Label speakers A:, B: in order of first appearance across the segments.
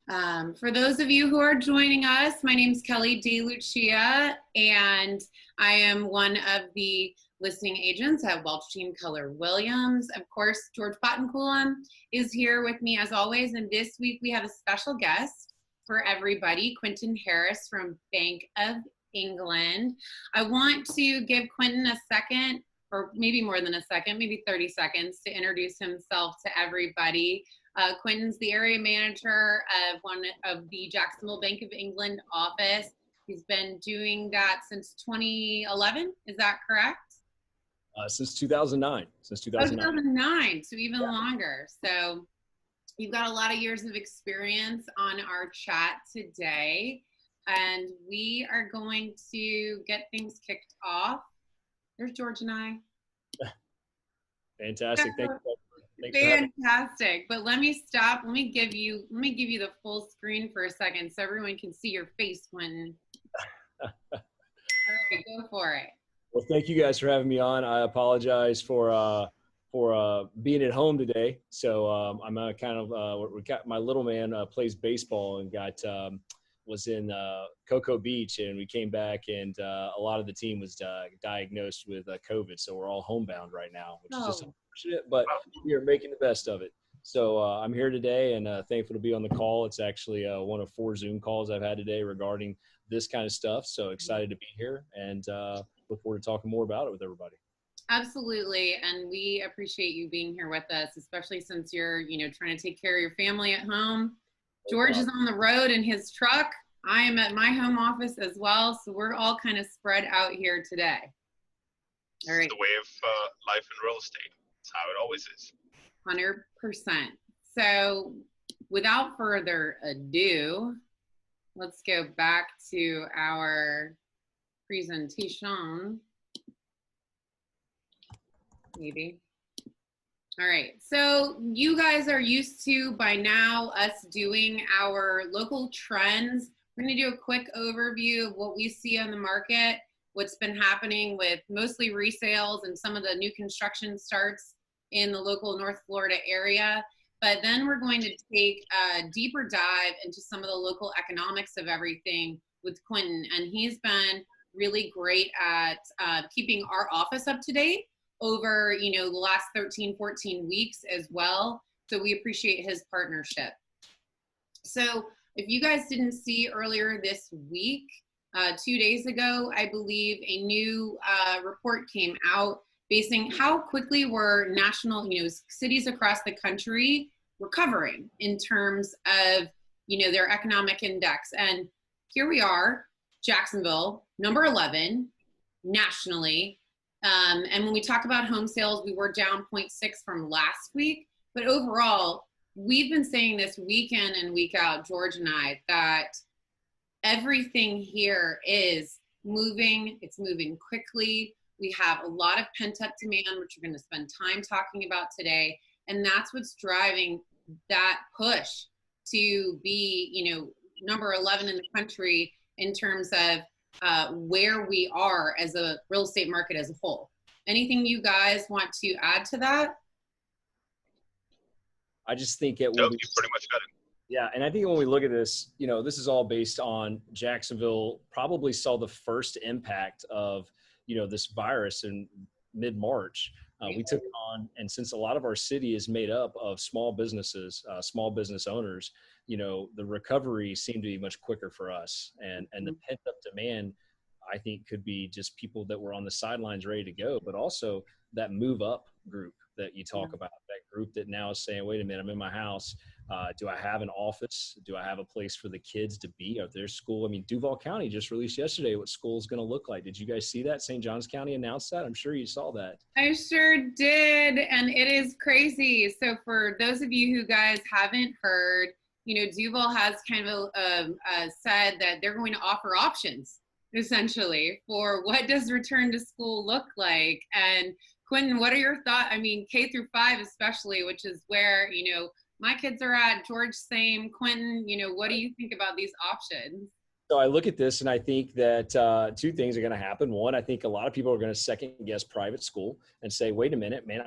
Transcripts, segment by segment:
A: For those of you who are joining us, my name is Kelly DeLucia, and I am one of the listing agents at Welch Team Keller Williams. Of course, George Pottencoulin is here with me as always, and this week we have a special guest for everybody, Quinton Harris from Bank of England. I want to give Quinton a second, or maybe more than a second, maybe 30 seconds to introduce himself to everybody. Quinton's the area manager of one of the Jacksonville Bank of England office. He's been doing that since 2011. Is that correct?
B: Since 2009. Since 2009.
A: Oh, 2009, so even longer. So you've got a lot of years of experience on our chat today, and we are going to get things kicked off. There's George and I.
B: Fantastic. Thank you.
A: Fantastic. But let me stop. Let me give you the full screen for a second so everyone can see your face when. All right, go for it.
B: Well, thank you guys for having me on. I apologize for being at home today. So I'm kind of we got my little man plays baseball and was in Cocoa Beach, and we came back and a lot of the team was diagnosed with COVID. So we're all homebound right now, which is just unfortunate, but we are making the best of it. So I'm here today and thankful to be on the call. It's actually one of 4 Zoom calls I've had today regarding this kind of stuff. So excited to be here and look forward to talking more about it with everybody.
A: Absolutely. And we appreciate you being here with us, especially since you're, trying to take care of your family at home. George is on the road in his truck. I am at my home office as well. So we're all kind of spread out here today. All right.
C: It's the way of life in real estate. It's how it always is.
A: 100%. So without further ado, let's go back to our presentation. Maybe. All right, so you guys are used to by now us doing our local trends. We're gonna do a quick overview of what we see on the market, what's been happening with mostly resales and some of the new construction starts in the local North Florida area. But then we're going to take a deeper dive into some of the local economics of everything with Quinton. And he's been really great at keeping our office up to date over the last 13, 14 weeks as well. So we appreciate his partnership. So if you guys didn't see earlier this week, 2 days ago, I believe a new report came out basing how quickly were national, cities across the country recovering in terms of, their economic index. And here we are, Jacksonville, number 11 nationally. And when we talk about home sales, we were down 0.6 from last week. But overall, we've been saying this week in and week out, George and I, that everything here is moving. It's moving quickly. We have a lot of pent-up demand, which we're going to spend time talking about today. And that's what's driving that push to be, number 11 in the country in terms of where we are as a real estate market as a whole. Anything you guys want to add to that?
B: I just think it will
C: you pretty much got it.
B: Yeah, and I think when we look at this, this is all based on Jacksonville probably saw the first impact of, this virus in mid-March. We took it on, and since a lot of our city is made up of small businesses, small business owners, the recovery seemed to be much quicker for us. And the pent-up demand, I think, could be just people that were on the sidelines ready to go, but also that move up group that you talk about, that group that now is saying, wait a minute, I'm in my house. Do I have an office? Do I have a place for the kids to be? Are there school? I mean, Duval County just released yesterday what school is going to look like. Did you guys see that? St. Johns County announced that. I'm sure you saw that.
A: I sure did. And it is crazy. So for those of you who guys haven't heard, Duval has kind of said that they're going to offer options essentially for what does return to school look like. And Quinton, what are your thoughts? I mean, K through 5 especially, which is where, my kids are at. George, same. Quinton, what do you think about these options?
B: So I look at this and I think that 2 things are going to happen. One, I think a lot of people are going to second guess private school and say, wait a minute, man,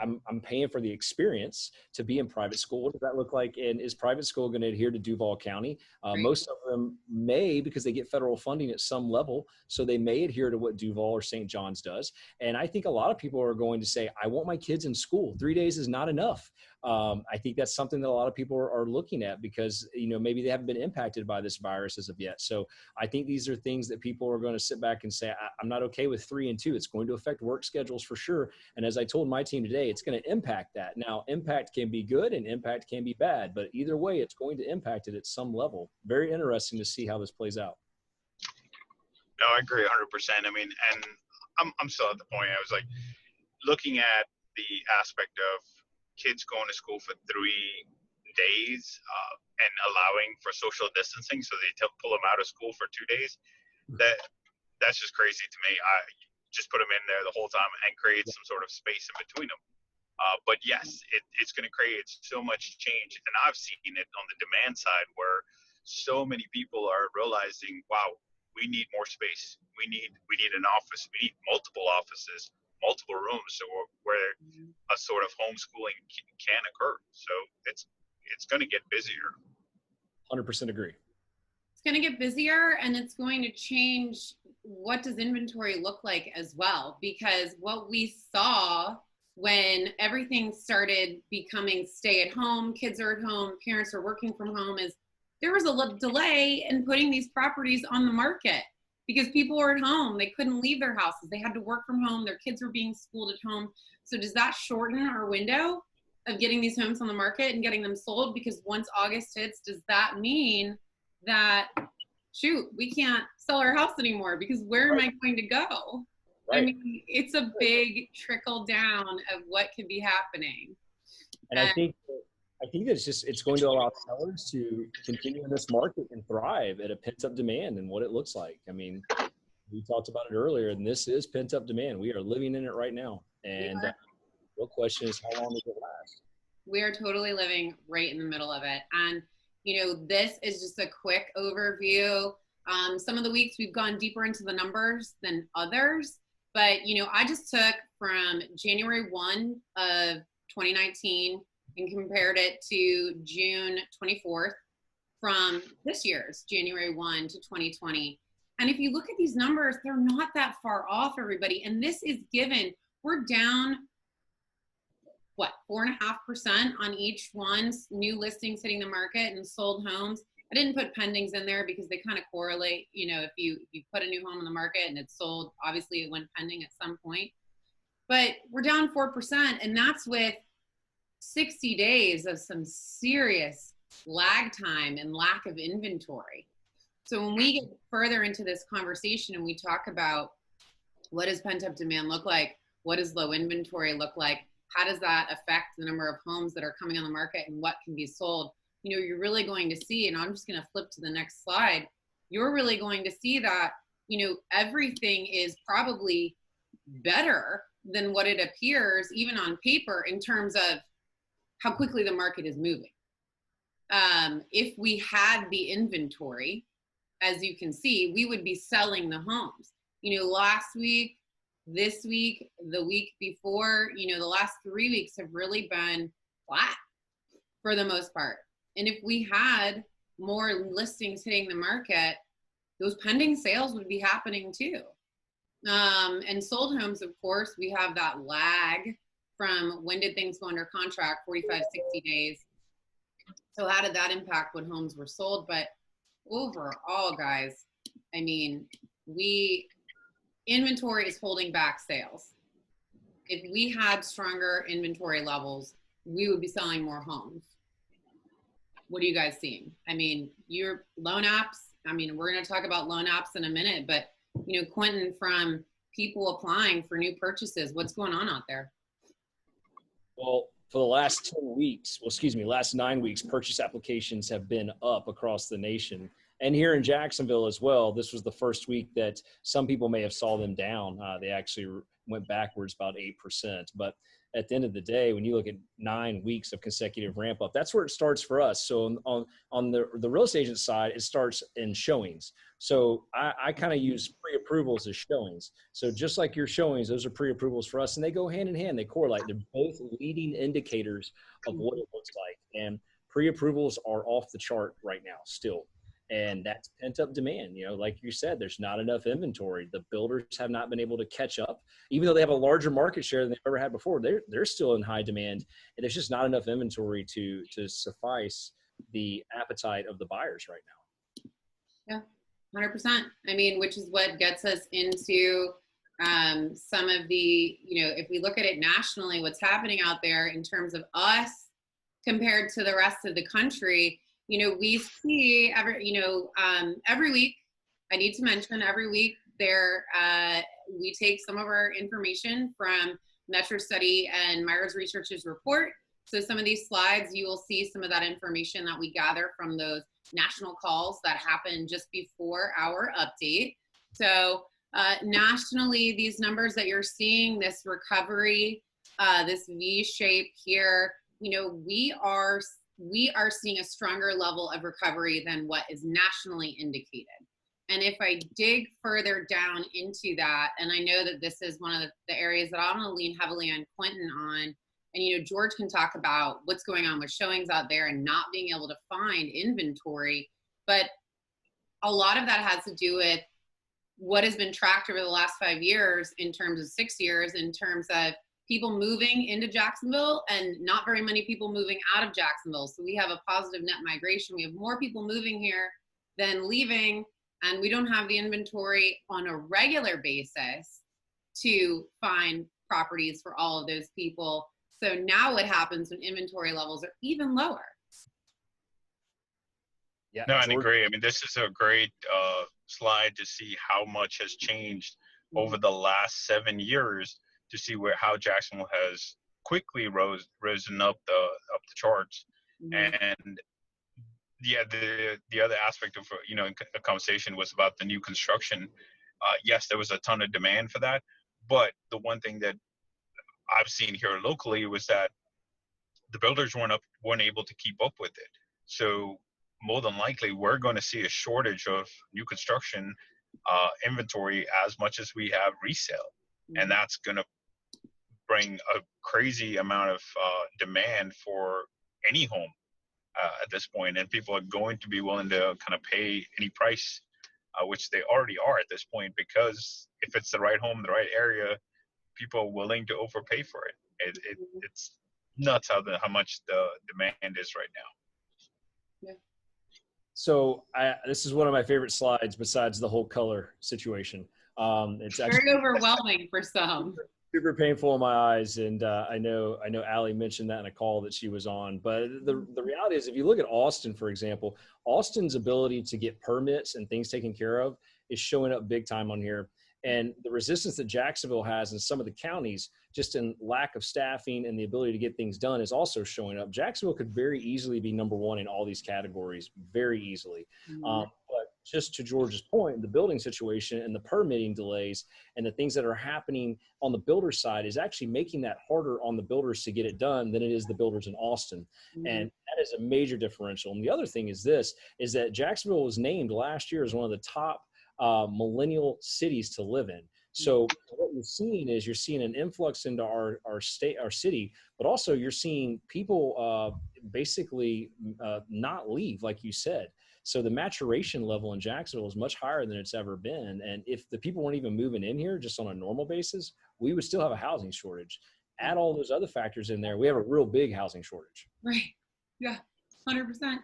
B: I'm paying for the experience to be in private school. What does that look like? And is private school going to adhere to Duval County? Most of them may, because they get federal funding at some level. So they may adhere to what Duval or St. John's does. And I think a lot of people are going to say, I want my kids in school. 3 days is not enough. I think that's something that a lot of people are looking at because, maybe they haven't been impacted by this virus as of yet. So I think these are things that people are going to sit back and say, I'm not okay with 3 and 2. It's going to affect work schedules for sure. And as I told my team today, it's going to impact that. Now, impact can be good and impact can be bad, but either way, it's going to impact it at some level. Very interesting to see how this plays out.
C: No, I agree 100%. I mean, and I'm still at the point. I was like looking at the aspect of kids going to school for 3 days and allowing for social distancing, so they pull them out of school for 2 days. That's just crazy to me. I just put them in there the whole time and create some sort of space in between them. But yes, it's going to create so much change, and I've seen it on the demand side where so many people are realizing, wow, we need more space. We need an office. We need multiple offices, multiple rooms, so where a sort of homeschooling can occur. So it's going to get busier.
B: 100% agree.
A: It's going to get busier, and it's going to change what does inventory look like as well, because what we saw when everything started becoming stay at home, kids are at home, parents are working from home, is there was a delay in putting these properties on the market because people were at home. They couldn't leave their houses. They had to work from home. Their kids were being schooled at home. So does that shorten our window of getting these homes on the market and getting them sold? Because once August hits, does that mean that, shoot, we can't sell our house anymore because where am I going to go? Right. I mean, it's a big trickle down of what could be happening.
B: And I think that it's going to allow sellers to continue in this market and thrive at a pent-up demand and what it looks like. I mean, we talked about it earlier, and this is pent-up demand. We are living in it right now. And the real question is, how long does it last?
A: We are totally living right in the middle of it. And, this is just a quick overview. Some of the weeks we've gone deeper into the numbers than others. But, I just took from January 1 of 2019 and compared it to June 24th from this year's January 1 to 2020. And if you look at these numbers, they're not that far off, everybody. And this is given, we're down, 4.5% on each one, new listings hitting the market and sold homes. I didn't put pendings in there because they kind of correlate. If you put a new home on the market and it's sold, obviously it went pending at some point. But we're down 4%, and that's with 60 days of some serious lag time and lack of inventory. So when we get further into this conversation and we talk about what does pent-up demand look like, what does low inventory look like, how does that affect the number of homes that are coming on the market and what can be sold, you're really going to see, and I'm just going to flip to the next slide, you're really going to see that, everything is probably better than what it appears, even on paper, in terms of how quickly the market is moving. If we had the inventory, as you can see, we would be selling the homes. Last week, this week, the week before, the last 3 weeks have really been flat for the most part. And if we had more listings hitting the market, those pending sales would be happening too. And sold homes, of course, we have that lag from when did things go under contract, 45, 60 days. So how did that impact when homes were sold? But overall, guys, I mean, inventory is holding back sales. If we had stronger inventory levels, we would be selling more homes. What are you guys seeing? I mean, your loan apps, we're going to talk about loan apps in a minute, but, Quinton, from people applying for new purchases, what's going on out there?
B: Well, for the last 9 weeks, purchase applications have been up across the nation. And here in Jacksonville as well, this was the first week that some people may have saw them down. They actually went backwards about 8%. But at the end of the day, when you look at 9 weeks of consecutive ramp up, that's where it starts for us. So on the real estate agent side, it starts in showings. So I kind of use pre-approvals as showings. So just like your showings, those are pre-approvals for us, and they go hand in hand. They correlate. They're both leading indicators of what it looks like. And pre-approvals are off the chart right now still. And that's pent up demand. You know, like you said, there's not enough inventory. The builders have not been able to catch up, even though they have a larger market share than they've ever had before. They're still in high demand, and there's just not enough inventory to suffice the appetite of the buyers right
A: now. Yeah, 100%. I mean, which is what gets us into some of the, you know, if we look at it nationally, what's happening out there in terms of us compared to the rest of the country. You know, we see every week, I need to mention every week we take some of our information from Metro Study and Myers Research's report. So some of these slides, you will see some of that information that we gather from those national calls that happen just before our update. So nationally, these numbers that you're seeing, this recovery, this V shape here, you know, we are seeing a stronger level of recovery than what is nationally indicated. And if I dig further down into that, and I know that this is one of the areas that I'm going to lean heavily on Quinton on, and, you know, George can talk about what's going on with showings out there and not being able to find inventory. But a lot of that has to do with what has been tracked over the last 5 years in terms of 6 years, in terms of people moving into Jacksonville and not very many people moving out of Jacksonville. So we have a positive net migration. We have more people moving here than leaving, and we don't have the inventory on a regular basis to find properties for all of those people. So now what happens when inventory levels are even lower?
C: Yeah, no, I agree. I mean, this is a great slide to see how much has changed over the last 7 years, to see how Jacksonville has quickly risen up the charts. And yeah, the other aspect of, you know, the conversation was about the new construction. Yes, there was a ton of demand for that, but the one thing that I've seen here locally was that the builders weren't able to keep up with it. So more than likely, we're going to see a shortage of new construction inventory as much as we have resale, and that's going to bring a crazy amount of demand for any home at this point, and people are going to be willing to kind of pay any price, which they already are at this point, because if it's the right home, the right area, people are willing to overpay for it. It's nuts how much the demand is right now.
A: Yeah.
B: So this is one of my favorite slides besides the whole color situation. It's
A: very overwhelming for some.
B: Super painful in my eyes, and I know Allie mentioned that in a call that she was on. But the reality is, if you look at Austin, for example, Austin's ability to get permits and things taken care of is showing up big time on here. And the resistance that Jacksonville has in some of the counties, just in lack of staffing and the ability to get things done, is also showing up. Jacksonville could very easily be number one in all these categories, very easily. But just to George's point, the building situation and the permitting delays and the things that are happening on the builder side is actually making that harder on the builders to get it done than it is the builders in Austin. And that is a major differential. And the other thing is that Jacksonville was named last year as one of the top millennial cities to live in. So what you're seeing is an influx into our city, but also you're seeing people basically not leave, like you said. So the maturation level in Jacksonville is much higher than it's ever been. And if the people weren't even moving in here just on a normal basis, we would still have a housing shortage. Add all those other factors in there, we have a real big housing shortage.
A: Right. Yeah, 100%.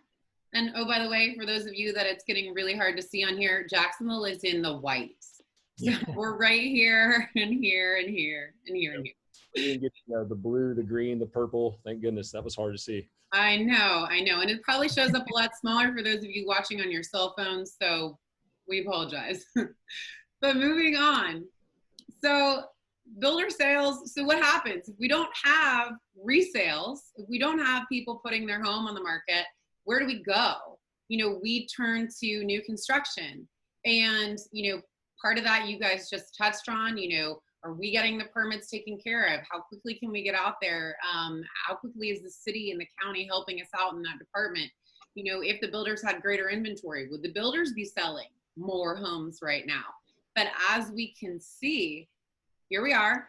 A: And oh, by the way, for those of you that it's getting really hard to see on here, Jacksonville is in the whites. So we're right here and here and here and here and here.
B: We didn't get the blue, the green, the purple. Thank goodness. That was hard to see.
A: I know. And it probably shows up a lot smaller for those of you watching on your cell phones. So we apologize. But moving on. So builder sales. So what happens if we don't have resales? If we don't have people putting their home on the market, where do we go? We turn to new construction. And, part of that you guys just touched on, Are we getting the permits taken care of? How quickly can we get out there? How quickly is the city and the county helping us out in that department? You know, if the builders had greater inventory, would the builders be selling more homes right now? But as we can see, here we are.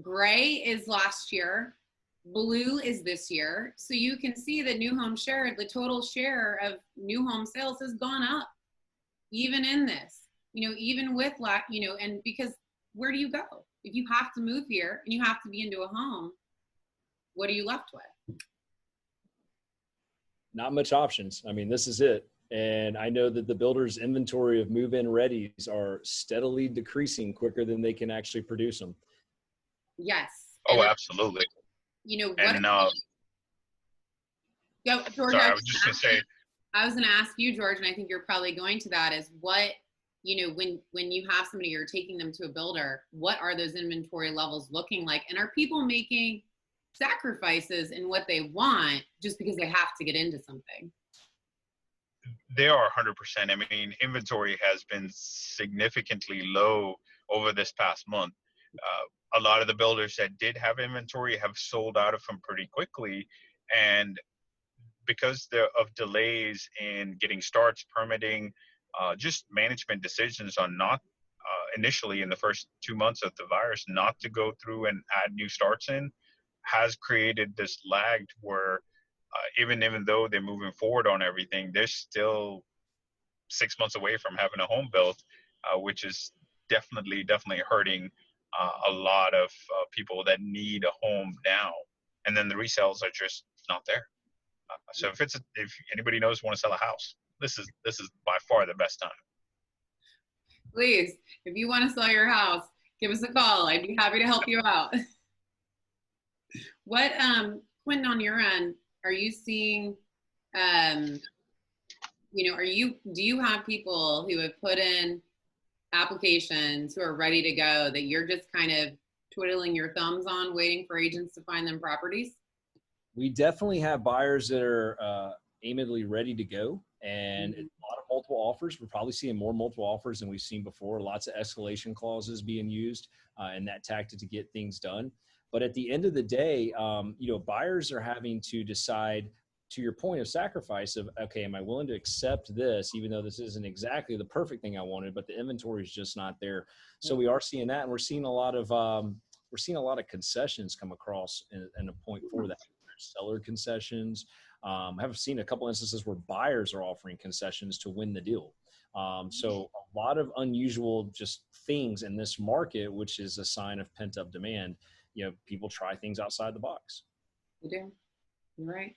A: Gray is last year. Blue is this year. So you can see the new home share, the total share of new home sales has gone up, even in this, you know, even with, you know, and because where do you go? If you have to move here and you have to be into a home, what are you left with?
B: Not much options. I mean, this is it. And I know that the builders' inventory of move-in readies are steadily decreasing quicker than they can actually produce them.
A: Yes.
C: Oh,
A: and
C: absolutely.
A: You know, what?
C: And
A: Go, George.
C: sorry, I was just gonna say.
A: I was going to ask you, George, and I think you're probably going to that, is what, you know, when you have somebody, you're taking them to a builder, what are those inventory levels looking like? And are people making sacrifices in what they want just because they have to get into something?
C: They are 100%. I mean, inventory has been significantly low over this past month. A lot of the builders that did have inventory have sold out of them pretty quickly. And because of delays in getting starts, permitting, just management decisions on not initially in the first 2 months of the virus, not to go through and add new starts in, has created this lag where even though they're moving forward on everything, they're still 6 months away from having a home built, which is definitely hurting a lot of people that need a home now. And then the resales are just not there. So if anybody knows want to sell a house, this is by far the best time.
A: Please, if you want to sell your house, give us a call. I'd be happy to help you out. What, Quinton, on your end, are you seeing, you know, do you have people who have put in applications who are ready to go that you're just kind of twiddling your thumbs on, waiting for agents to find them properties?
B: We definitely have buyers that are aimedly ready to go, and a lot of multiple offers. We're probably seeing more multiple offers than we've seen before. Lots of escalation clauses being used in that tactic to get things done. But at the end of the day, you know, buyers are having to decide, to your point of sacrifice of, okay, am I willing to accept this, even though this isn't exactly the perfect thing I wanted, but the inventory is just not there. So we are seeing that, and we're seeing a lot of concessions come across and a point for that. Seller concessions. I've seen a couple instances where buyers are offering concessions to win the deal. So a lot of unusual just things in this market, which is a sign of pent up demand. You know, people try things outside the box.
A: You do. You're right.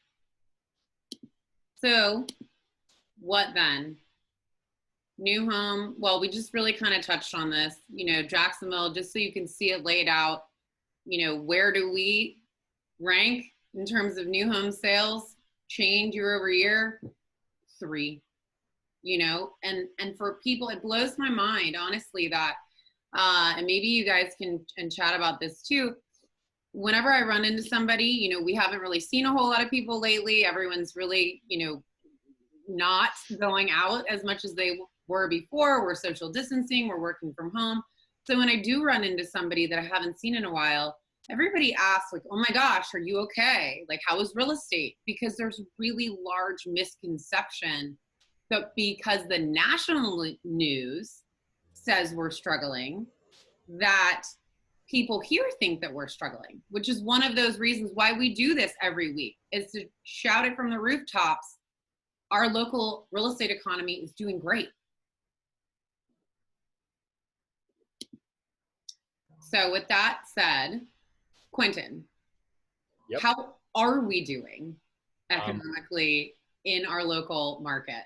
A: So what then? New home. Well, we just really kind of touched on this, you know, Jacksonville, just so you can see it laid out, you know, where do we rank in terms of new home sales change year over year? 3, you know, and for people, it blows my mind, honestly, that, and maybe you guys can chat about this too. Whenever I run into somebody, you know, we haven't really seen a whole lot of people lately. Everyone's really, you know, not going out as much as they were before. We're social distancing, we're working from home. So when I do run into somebody that I haven't seen in a while, everybody asks, like, oh my gosh, are you okay? Like, how is real estate? Because there's really large misconception that because the national news says we're struggling, that people here think that we're struggling, which is one of those reasons why we do this every week, is to shout it from the rooftops. Our local real estate economy is doing great. So with that said, Quinton,
B: Yep.
A: How are we doing economically in our local market?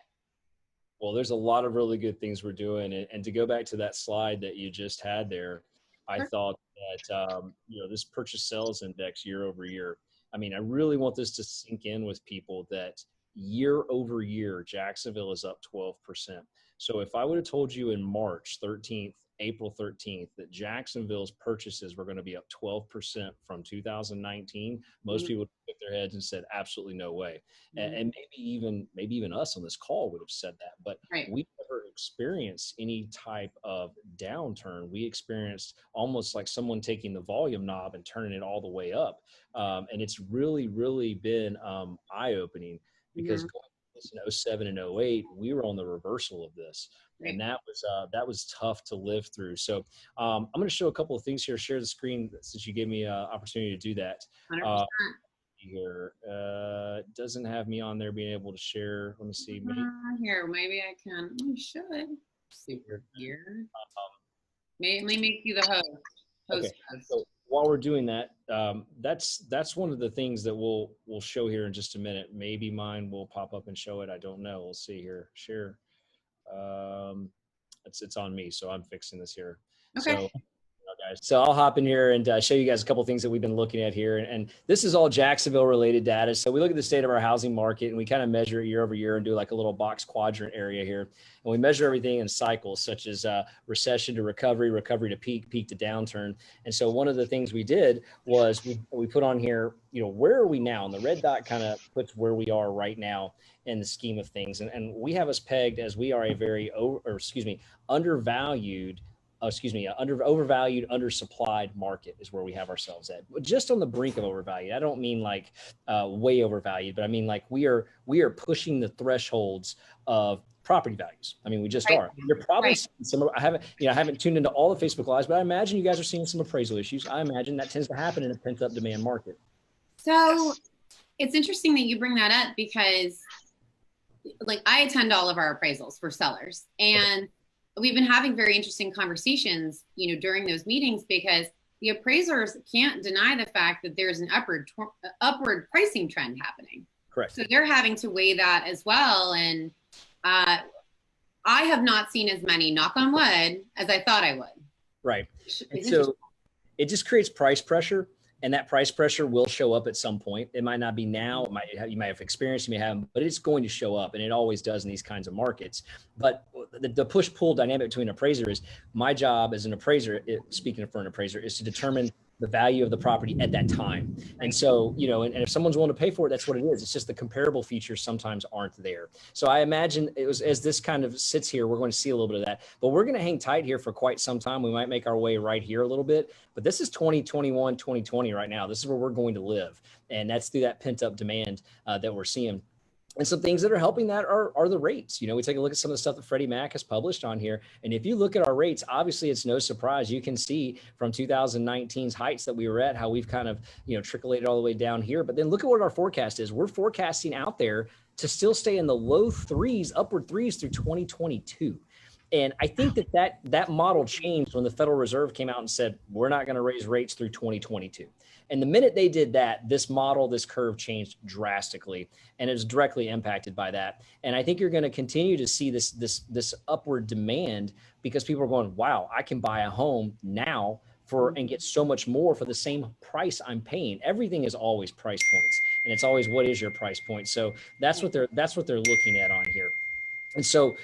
B: Well, there's a lot of really good things we're doing. And to go back to that slide that you just had there, I thought that, you know, this purchase sales index year over year, I mean, I really want this to sink in with people that year over year, Jacksonville is up 12%. So if I would have told you in March 13th, April 13th, that Jacksonville's purchases were going to be up 12% from 2019, most people would have shook their heads and said, absolutely no way. And maybe even us on this call would have said that, but we never experience any type of downturn. We experienced almost like someone taking the volume knob and turning it all the way up. And it's really, really been eye-opening because going in 07 and 08, we were on the reversal of this. And that was tough to live through. So I'm going to show a couple of things here, share the screen since you gave me an opportunity to do that.
A: 100%.
B: Here doesn't have me on there being able to share. Let me see.
A: Here, maybe I can. I should. Super here. Let me make you the host.
B: Okay. So while we're doing that, that's one of the things that we'll show here in just a minute. Maybe mine will pop up and show it. I don't know. We'll see here. Share. It's on me, so I'm fixing this here.
A: Okay.
B: So I'll hop in here and show you guys a couple of things that we've been looking at here. And this is all Jacksonville related data. So we look at the state of our housing market and we kind of measure it year over year and do like a little box quadrant area here. And we measure everything in cycles such as recession to recovery, recovery to peak, peak to downturn. And so one of the things we did was we put on here, where are we now? And the red dot kind of puts where we are right now in the scheme of things. And we have us pegged as we are a very, overvalued, undersupplied market is where we have ourselves at. Just on the brink of overvalued. I don't mean like way overvalued, but I mean like we are pushing the thresholds of property values. I mean, we just are. You're probably seeing some. I haven't tuned into all the Facebook Lives, but I imagine you guys are seeing some appraisal issues. I imagine that tends to happen in a pent-up demand market.
A: So it's interesting that you bring that up because, like, I attend all of our appraisals for sellers, and we've been having very interesting conversations, during those meetings because the appraisers can't deny the fact that there's an upward pricing trend happening.
B: Correct.
A: So they're having to weigh that as well. And I have not seen as many, knock on wood, as I thought I would.
B: Right. And so it just creates price pressure. And that price pressure will show up at some point. It might not be now. You might have experienced, you may have, but it's going to show up, and it always does in these kinds of markets. But the push-pull dynamic between an appraiser is my job as an appraiser, speaking for an appraiser, is to determine the value of the property at that time. And so, and if someone's willing to pay for it, that's what it is. It's just the comparable features sometimes aren't there. So I imagine as this kind of sits here, we're going to see a little bit of that, but we're going to hang tight here for quite some time. We might make our way right here a little bit, but this is 2021, 2020 right now. This is where we're going to live. And that's through that pent up demand that we're seeing. And some things that are helping that are the rates. We take a look at some of the stuff that Freddie Mac has published on here. And if you look at our rates, obviously it's no surprise. You can see from 2019's heights that we were at, how we've kind of, trickulated all the way down here. But then look at what our forecast is. We're forecasting out there to still stay in the low threes, upward threes through 2022. And I think that model changed when the Federal Reserve came out and said, we're not going to raise rates through 2022. And the minute they did that, this curve changed drastically, and it was directly impacted by that. And I think you're going to continue to see this upward demand because people are going, wow, I can buy a home now and get so much more for the same price I'm paying. Everything is always price points, and it's always what is your price point. So that's what they're looking at on here. And so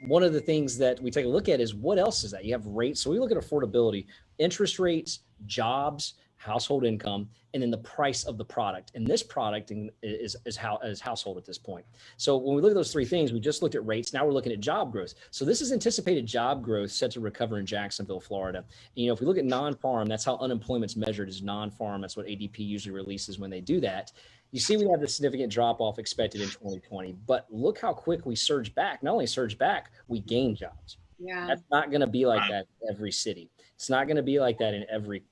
B: one of the things that we take a look at is what else is that? You have rates. So we look at affordability, interest rates, jobs, household income, and then the price of the product. And this product is household at this point. So when we look at those three things, we just looked at rates. Now we're looking at job growth. So this is anticipated job growth set to recover in Jacksonville, Florida. And, if we look at non-farm, that's how unemployment's measured is non-farm. That's what ADP usually releases when they do that. You see, we have a significant drop off expected in 2020, but look how quick we surge back. Not only surge back, we gain jobs.
A: Yeah.
B: That's not going to be like that in every city. It's not going to be like that in every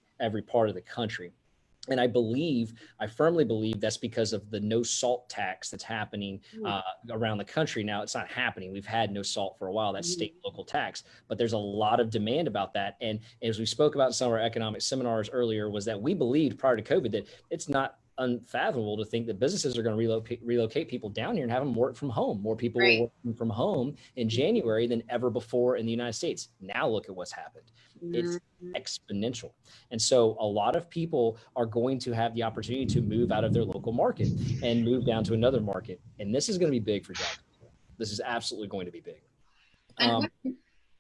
B: part of the country. And I firmly believe that's because of the no salt tax that's happening around the country. Now it's not happening. We've had no salt for a while. That's state and local tax, but there's a lot of demand about that. And as we spoke about in some of our economic seminars earlier, was that we believed prior to COVID that it's not unfathomable to think that businesses are going to relocate people down here and have them work from home. More people were working from home in January than ever before in the United States. Now look at what's happened. It's exponential. And so a lot of people are going to have the opportunity to move out of their local market and move down to another market. And this is going to be big for Jacksonville. This is absolutely going to be big.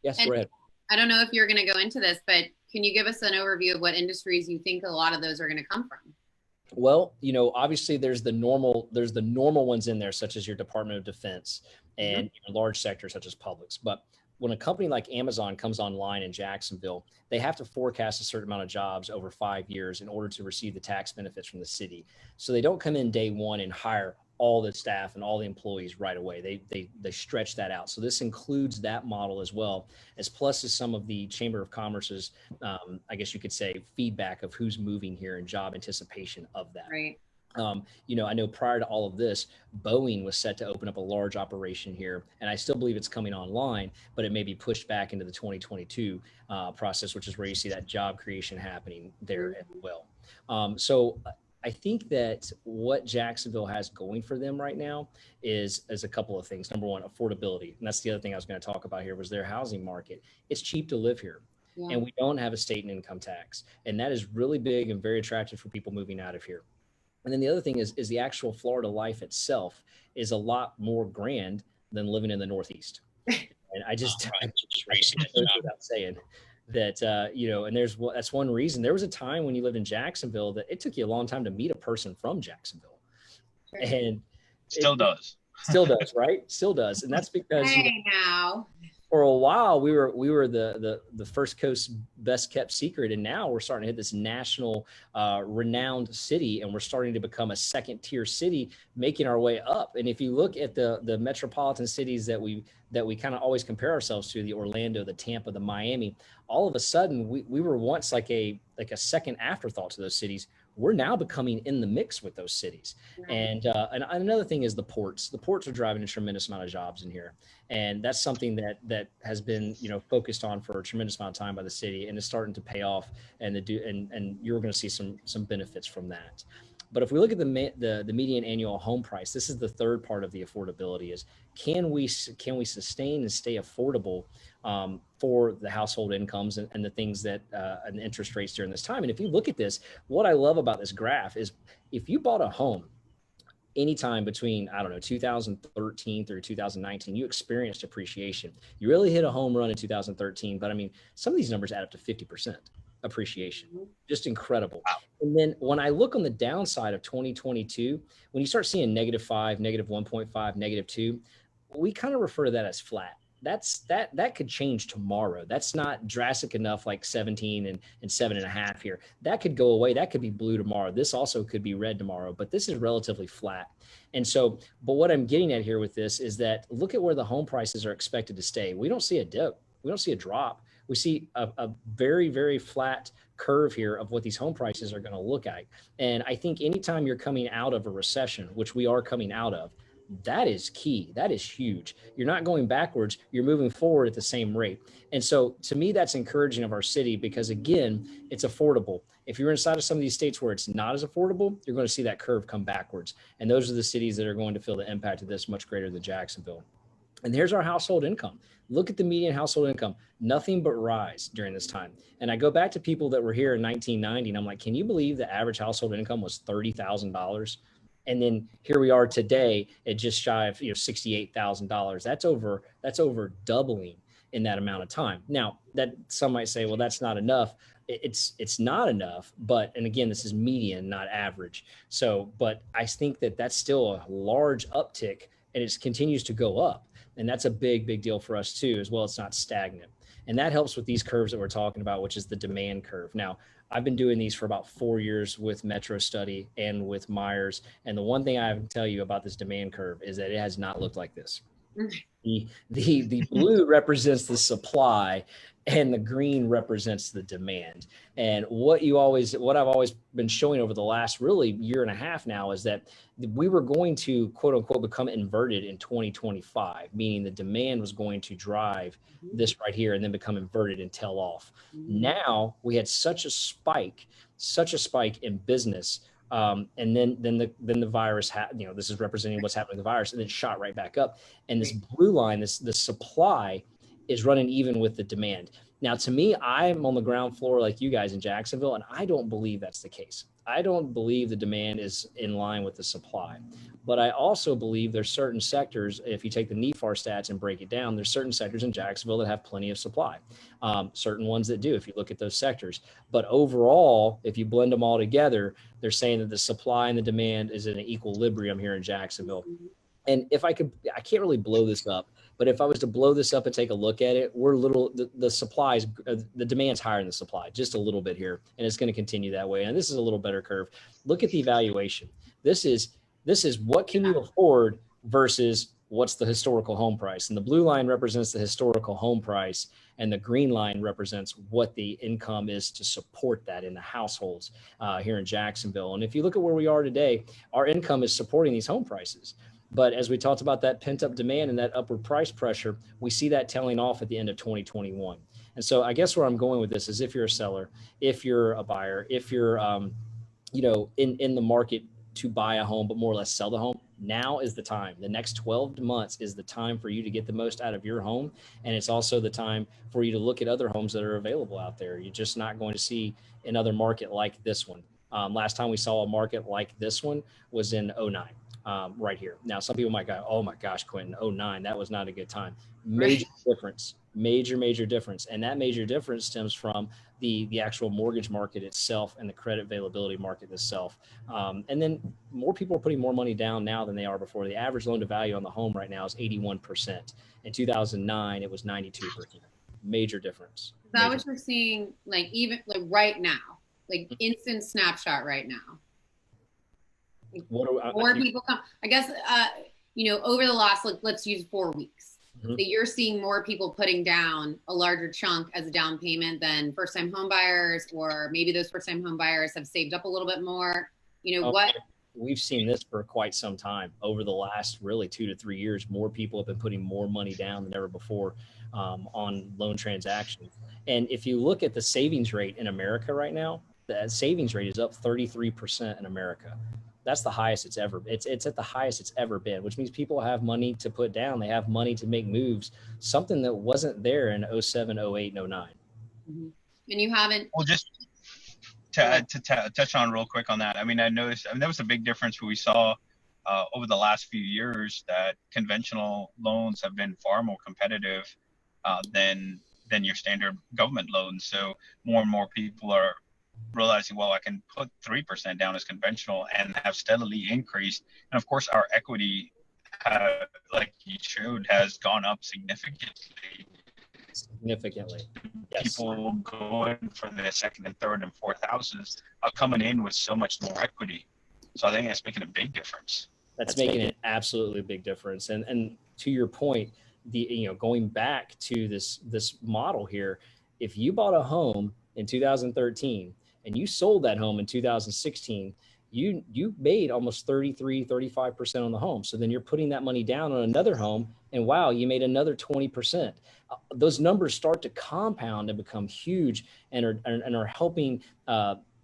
B: Yes, go ahead.
A: I don't know if you're going to go into this, but can you give us an overview of what industries you think a lot of those are going to come from?
B: Well, obviously there's the normal ones in there, such as your Department of Defense, and large sectors such as Publix. But when a company like Amazon comes online in Jacksonville, they have to forecast a certain amount of jobs over 5 years in order to receive the tax benefits from the city. So they don't come in day one and hire all the staff and all the employees right away. They stretch that out. So this includes that model as well, as plus as some of the Chamber of Commerce's, I guess you could say, feedback of who's moving here and job anticipation of that.
A: Right.
B: I know prior to all of this, Boeing was set to open up a large operation here, and I still believe it's coming online, but it may be pushed back into the 2022 process, which is where you see that job creation happening there as well. So I think that what Jacksonville has going for them right now is a couple of things. Number one, affordability. And that's the other thing I was going to talk about here was their housing market. It's cheap to live here. Yeah. And we don't have a state and income tax. And that is really big and very attractive for people moving out of here. And then the other thing is the actual Florida life itself is a lot more grand than living in the Northeast. And I just without saying that, and that's one reason. There was a time when you lived in Jacksonville that it took you a long time to meet a person from Jacksonville. And
C: still does,
B: right? Still does. And that's because
A: now
B: for a while we were the First Coast best kept secret, and now we're starting to hit this national renowned city, and we're starting to become a second tier city, making our way up. And if you look at the metropolitan cities that we kind of always compare ourselves to, the Orlando, the Tampa, the Miami, all of a sudden we were once like a second afterthought to those cities. We're now becoming in the mix with those cities. And another thing is the ports. The ports are driving a tremendous amount of jobs in here. And that's something that has been, focused on for a tremendous amount of time by the city, and is starting to pay off, and you're going to see some benefits from that. But if we look at the median annual home price, this is the third part of the affordability is can we sustain and stay affordable for the household incomes and the things that and the interest rates during this time. And if you look at this, what I love about this graph is if you bought a home anytime between, 2013 through 2019, you experienced appreciation. You really hit a home run in 2013, but some of these numbers add up to 50% appreciation. Just incredible. Wow. And then when I look on the downside of 2022, when you start seeing -5, -1.5, -2, we kind of refer to that as flat. That could change tomorrow. That's not drastic enough, like 17 and 7.5 here. That could go away. That could be blue tomorrow. This also could be red tomorrow, but this is relatively flat. And so, but what I'm getting at here with this is that look at where the home prices are expected to stay. We don't see a dip. We don't see a drop. We see a very, very flat curve here of what these home prices are going to look like. And I think anytime you're coming out of a recession, which we are coming out of, that is key. That is huge. You're not going backwards. You're moving forward at the same rate. And so to me, that's encouraging of our city because, again, it's affordable. If you're inside of some of these states where it's not as affordable, you're going to see that curve come backwards. And those are the cities that are going to feel the impact of this much greater than Jacksonville. And here's our household income. Look at the median household income, nothing but rise during this time. And I go back to people that were here in 1990, and I'm like, can you believe the average household income was $30,000? And then here we are today at just shy of $68,000. That's over doubling in that amount of time. Now, that some might say, well, that's not enough. It's not enough, and again, this is median, not average. So, but I think that's still a large uptick, and it continues to go up. And that's a big, big deal for us too, as well. It's not stagnant. And that helps with these curves that we're talking about, which is the demand curve. Now, I've been doing these for about 4 years with Metro Study and with Myers. And the one thing I can tell you about this demand curve is that it has not looked like this. The blue represents the supply and the green represents the demand. And what I've always been showing over the last really year and a half now is that we were going to quote unquote become inverted in 2025, meaning the demand was going to drive this right here and then become inverted and tail off. Now we had such a spike in business. And then the virus, this is representing what's happening with the virus, and then shot right back up. And this blue line, the supply is running even with the demand. Now, to me, I'm on the ground floor like you guys in Jacksonville, and I don't believe that's the case. I don't believe the demand is in line with the supply. But I also believe there's certain sectors, if you take the NEFAR stats and break it down, there's certain sectors in Jacksonville that have plenty of supply, certain ones that do, if you look at those sectors. But overall, if you blend them all together, they're saying that the supply and the demand is in an equilibrium here in Jacksonville. And if I can't really blow this up, but if I was to blow this up and take a look at it, the supplies, the demand's higher than the supply, just a little bit here. And it's going to continue that way. And this is a little better curve. Look at the evaluation. This is what can you afford versus what's the historical home price. And the blue line represents the historical home price. And the green line represents what the income is to support that in the households here in Jacksonville. And if you look at where we are today, our income is supporting these home prices. But as we talked about that pent up demand and that upward price pressure, we see that tailing off at the end of 2021. And so I guess where I'm going with this is if you're a seller, if you're a buyer, if you're, in the market to buy a home, but more or less sell the home, now is the time. The next 12 months is the time for you to get the most out of your home. And it's also the time for you to look at other homes that are available out there. You're just not going to see another market like this one. Last time we saw a market like this one was in 2009. Right here. Now, some people might go, oh my gosh, Quinton, 2009, that was not a good time. Major difference, major difference. And that major difference stems from the actual mortgage market itself and the credit availability market itself. And then more people are putting more money down now than they are before. The average loan to value on the home right now is 81%. In 2009, it was 92%. Major difference.
A: Is that what you're seeing, like even like right now, like instant snapshot right now? More people come, I guess, over the last, let's use 4 weeks, that you're seeing more people putting down a larger chunk as a down payment than first-time home buyers, or maybe those first-time home buyers have saved up a little bit more. What?
B: We've seen this for quite some time. Over the last really 2 to 3 years, more people have been putting more money down than ever before on loan transactions. And if you look at the savings rate in America right now, the savings rate is up 33% in America. That's the highest it's ever. It's at the highest it's ever been, which means people have money to put down. They have money to make moves, something that wasn't there in 07, 08, and 09.
A: Mm-hmm. And you haven't.
C: Well, just to touch on real quick on that. I noticed. That was a big difference we saw over the last few years, that conventional loans have been far more competitive than your standard government loans. So more and more people are realizing, well, I can put 3% down as conventional and have steadily increased. And of course, our equity, like you showed, has gone up significantly.
B: Yes.
C: People going for the second and third and fourth houses are coming in with so much more equity. So I think that's making a big difference.
B: That's making an absolutely big difference. And to your point, going back to this model here, if you bought a home in 2013 and you sold that home in 2016, you made almost 35% on the home. So then you're putting that money down on another home, and wow, you made another 20%. Those numbers start to compound and become huge, and are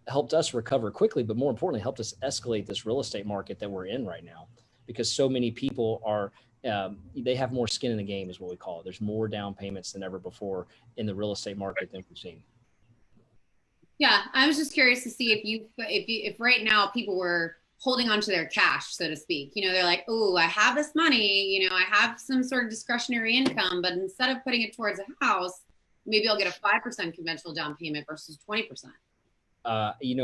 B: helped us recover quickly, but more importantly, helped us escalate this real estate market that we're in right now, because so many people are they have more skin in the game, is what we call it. There's more down payments than ever before in the real estate market than we've seen.
A: Yeah, I was just curious to see if right now people were holding on to their cash, so to speak. They're like, oh, I have this money, I have some sort of discretionary income, but instead of putting it towards a house, maybe I'll get a 5% conventional down payment versus 20%.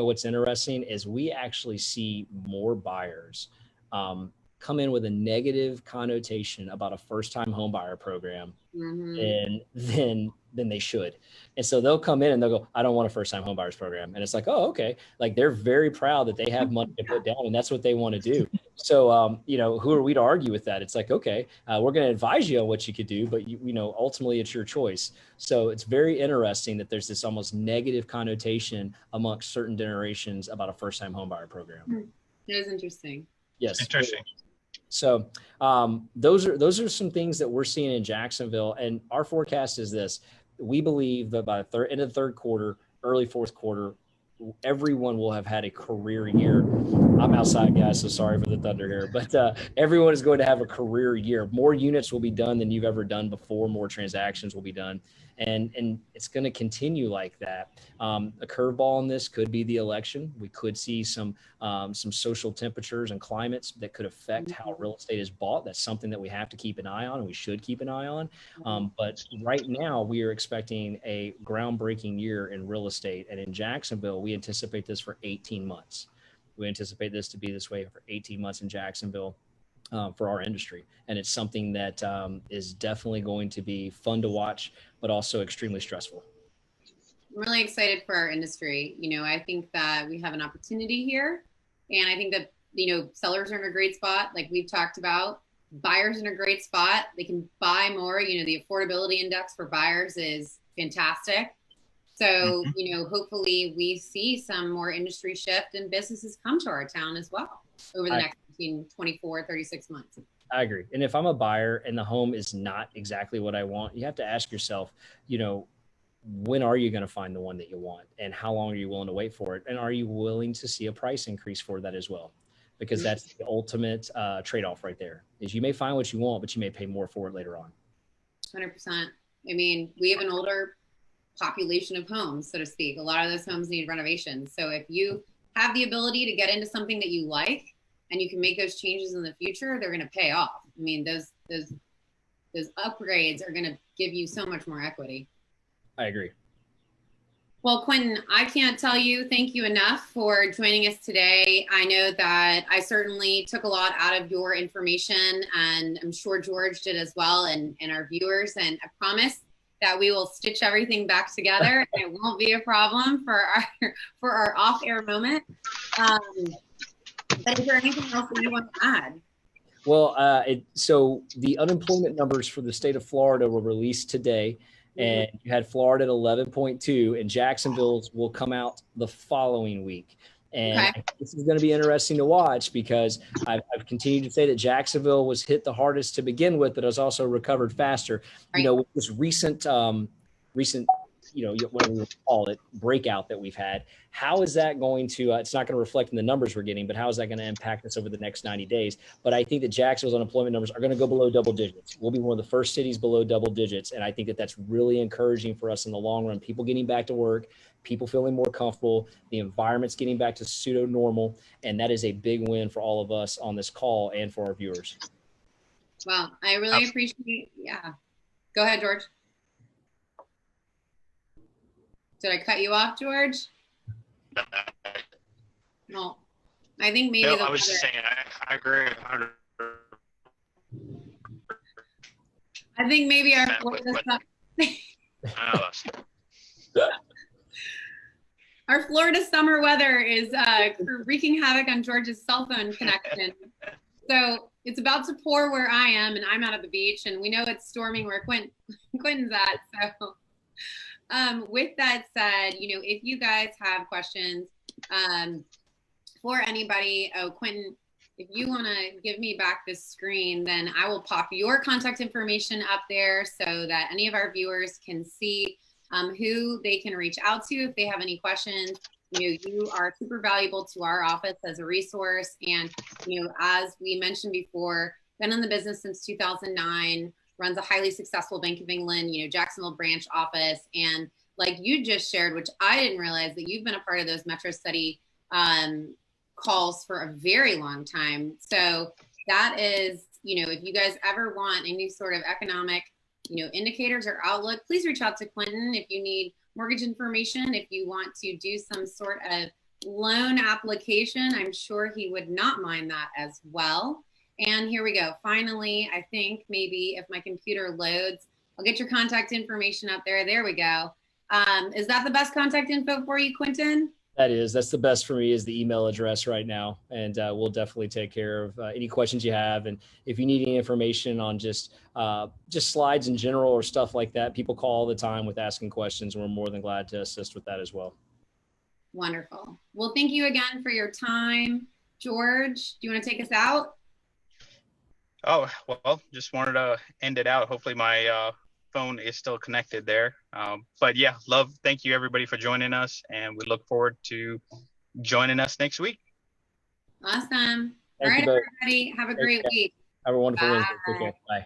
B: What's interesting is we actually see more buyers come in with a negative connotation about a first-time home buyer program than they should. And so they'll come in and they'll go, I don't want a first-time home buyers program. And it's like, oh, okay. Like, they're very proud that they have money to put down, and that's what they want to do. So, who are we to argue with that? It's like, okay, we're going to advise you on what you could do, but ultimately it's your choice. So it's very interesting that there's this almost negative connotation amongst certain generations about a first-time home buyer program.
A: It is interesting.
B: Yes.
C: Interesting.
B: So those are some things that we're seeing in Jacksonville, and our forecast is this. We believe that by the end of the third quarter, early fourth quarter, everyone will have had a career year. I'm outside, guys, so sorry for the thunder here, but everyone is going to have a career year. More units will be done than you've ever done before. More transactions will be done. And it's going to continue like that. A curveball in this could be the election. We could see some social temperatures and climates that could affect how real estate is bought. That's something that we have to keep an eye on, and we should keep an eye on. But right now, we are expecting a groundbreaking year in real estate. And in Jacksonville, we anticipate this for 18 months. We anticipate this to be this way for 18 months in Jacksonville. for our industry. And it's something that is definitely going to be fun to watch, but also extremely stressful.
A: I'm really excited for our industry. I think that we have an opportunity here. And I think that, sellers are in a great spot, like we've talked about. Buyers in a great spot. They can buy more. The affordability index for buyers is fantastic. So, hopefully we see some more industry shift and businesses come to our town as well over the next 24, 36 months.
B: I agree. And if I'm a buyer and the home is not exactly what I want, you have to ask yourself, when are you going to find the one that you want, and how long are you willing to wait for it? And are you willing to see a price increase for that as well? Because that's the ultimate trade-off right there, is you may find what you want, but you may pay more for it later on.
A: 100%. We have an older population of homes, so to speak. A lot of those homes need renovations. So if you have the ability to get into something that you like and you can make those changes in the future, they're going to pay off. Those upgrades are going to give you so much more equity.
B: I agree.
A: Well, Quinton, I can't tell you thank you enough for joining us today. I know that I certainly took a lot out of your information, and I'm sure George did as well, and our viewers. And I promise that we will stitch everything back together. And it won't be a problem for our off-air moment. But is there anything else that you want to add?
B: Well, so the unemployment numbers for the state of Florida were released today. And you had Florida at 11.2, and Jacksonville's will come out the following week. And This is going to be interesting to watch, because I've continued to say that Jacksonville was hit the hardest to begin with, but has also recovered faster.
A: Right.
B: With this recent, whatever you call it, breakout that we've had, how is that going to, it's not going to reflect in the numbers we're getting, but how is that going to impact us over the next 90 days? But I think that Jacksonville's unemployment numbers are going to go below double digits. We'll be one of the first cities below double digits. And I think that that's really encouraging for us in the long run. People getting back to work, people feeling more comfortable, the environment's getting back to pseudo normal. And that is a big win for all of us on this call and for our viewers.
A: Well, I really appreciate, Go ahead, George. Did I cut you off, George? No. I think maybe.
C: No, I was just saying, I agree.
A: I think maybe our our Florida summer weather is wreaking havoc on George's cell phone connection. So it's about to pour where I am, and I'm out at the beach, and we know it's storming where Quinton's at. So. With that said, if you guys have questions for anybody, Quinton, if you want to give me back this screen, then I will pop your contact information up there so that any of our viewers can see who they can reach out to if they have any questions. You are super valuable to our office as a resource. And, as we mentioned before, been in the business since 2009. Runs a highly successful Bank of England, Jacksonville branch office. And like you just shared, which I didn't realize, that you've been a part of those Metro Study calls for a very long time. So that is, if you guys ever want any sort of economic, indicators or outlook, please reach out to Quinton. If you need mortgage information, if you want to do some sort of loan application, I'm sure he would not mind that as well. And here we go. Finally, I think maybe if my computer loads, I'll get your contact information up there. There we go. Is that the best contact info for you, Quinton?
B: That's the best for me, is the email address right now. And we'll definitely take care of any questions you have. And if you need any information on just slides in general or stuff like that, people call all the time with asking questions, and we're more than glad to assist with that as well.
A: Wonderful. Well, thank you again for your time. George, do you want to take us out?
C: Oh, well, just wanted to end it out. Hopefully my phone is still connected there. But yeah, thank you everybody for joining us, and we look forward to joining us next week.
A: Awesome. All right, everybody, have a great week.
B: Have a wonderful Wednesday. Take care. Bye.